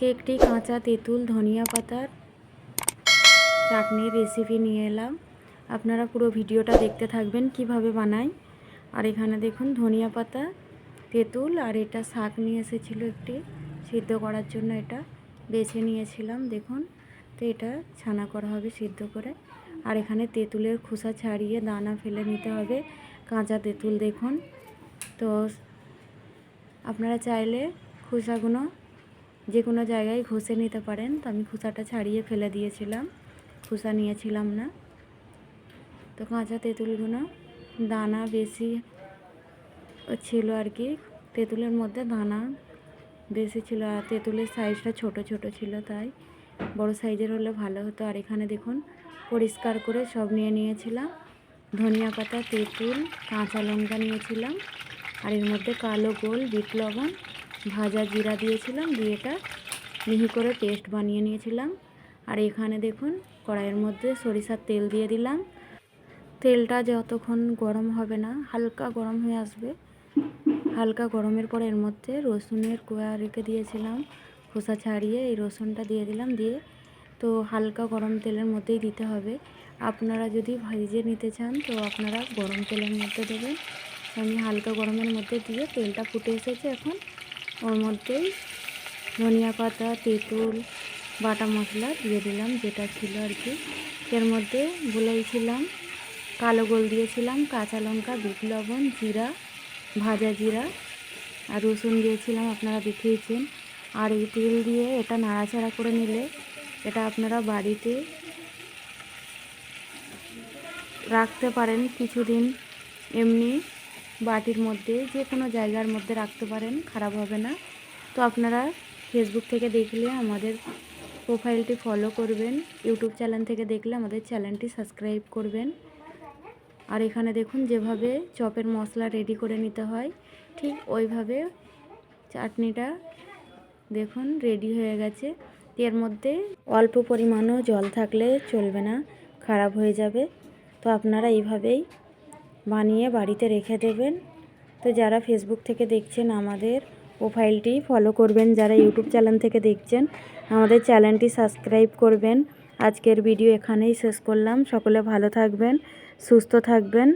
আজকে একটি কাঁচা তেঁতুল ধনিয়া পাতার চাটনির রেসিপি নিয়ে এলাম। আপনারা পুরো ভিডিওটা দেখতে থাকবেন কিভাবে বানাই। আর এখানে দেখুন ধনিয়া পাতা, তেঁতুল আর এটা শাক নিয়ে এসেছিলো একটি সিদ্ধ করার জন্য, এটা বেছে নিয়েছিলাম দেখুন। তো এটা ছানা করা হবে সিদ্ধ করে। আর এখানে তেঁতুলের খোসা ছাড়িয়ে দানা ফেলে নিতে হবে, কাঁচা তেঁতুল দেখুন। তো আপনারা চাইলে খোসাগুলো যে কোনো জায়গায় ঘষে নিতে পারেন। তো আমি খোসাটা ছাড়িয়ে ফেলে দিয়েছিলাম, খোসা নিয়েছিলাম না। তো কাঁচা তেঁতুলগুলো দানা বেশি ছিল আর কি, তেঁতুলের মধ্যে দানা বেশি ছিল। আর তেঁতুলের সাইজটা ছোট ছোট ছিল, তাই বড় সাইজের হলে ভালো হতো। আর এখানে দেখুন পরিষ্কার করে সব নিয়ে নিয়েছিলাম। ধনিয়া পাতা, তেঁতুল, কাঁচা লঙ্কা নিয়েছিলাম। আর এর মধ্যে কালো গোল বিট লবণ, ভাজা জিরা দিয়েছিলাম, দিয়ে এটা মিহি করে পেস্ট বানিয়ে নিয়েছিলাম। আর এখানে দেখুন কড়াইয়ের মধ্যে সরিষার তেল দিয়ে দিলাম। তেলটা যতক্ষণ গরম হবে না, হালকা গরম হয়ে আসবে, হালকা গরমের পর এর মধ্যে রসুনের কোয়া রেখে দিয়েছিলাম খোসা ছাড়িয়ে, এই রসুনটা দিয়ে দিলাম। দিয়ে তো হালকা গরম তেলের মধ্যেই দিতে হবে। আপনারা যদি ভেজে নিতে চান তো আপনারা গরম তেলের মধ্যে দেবেন। আমি হালকা গরমের মধ্যে দিয়ে তেলটা ফুটে এসেছে, এখন ওর মধ্যেই ধনিয়া পাতা, তেঁতুল, বাটা মশলা দিয়ে দিলাম যেটা ছিল আর কি। এর মধ্যে বলেছিলাম কালো গোল দিয়েছিলাম, কাঁচা লঙ্কা, বিট লবণ, জিরা, ভাজা জিরা আর রসুন দিয়েছিলাম, আপনারা দেখিয়েছেন। আর এই তেল দিয়ে এটা নাড়াচাড়া করে নিলে এটা আপনারা বাড়িতে রাখতে পারেন কিছুদিন, এমনি বাটির মধ্যে যে কোনো জায়গার মধ্যে রাখতে পারেন, খারাপ হবে না। তো আপনারা ফেসবুক থেকে দেখলে আমাদের প্রোফাইলটি ফলো করবেন, ইউটিউব চ্যানেল থেকে দেখলে আমাদের চ্যানেলটি সাবস্ক্রাইব করবেন। আর এখানে দেখুন যেভাবে চপের মশলা রেডি করে নিতে হয়, ঠিক ওইভাবে চাটনিটা দেখুন রেডি হয়ে গেছে। এর মধ্যে অল্প পরিমাণও জল থাকলে চলবে না, খারাপ হয়ে যাবে। তো আপনারা এইভাবেই বানিয়ে বাড়িতে রেখে দেবেন। তো যারা ফেসবুক থেকে দেখছেন আমাদের প্রোফাইলটি ফলো করবেন, যারা ইউটিউব চ্যানেল থেকে দেখছেন আমাদের চ্যানেলটি সাবস্ক্রাইব করবেন। আজকের ভিডিও এখানেই শেষ করলাম। সকলে ভালো থাকবেন, সুস্থ থাকবেন।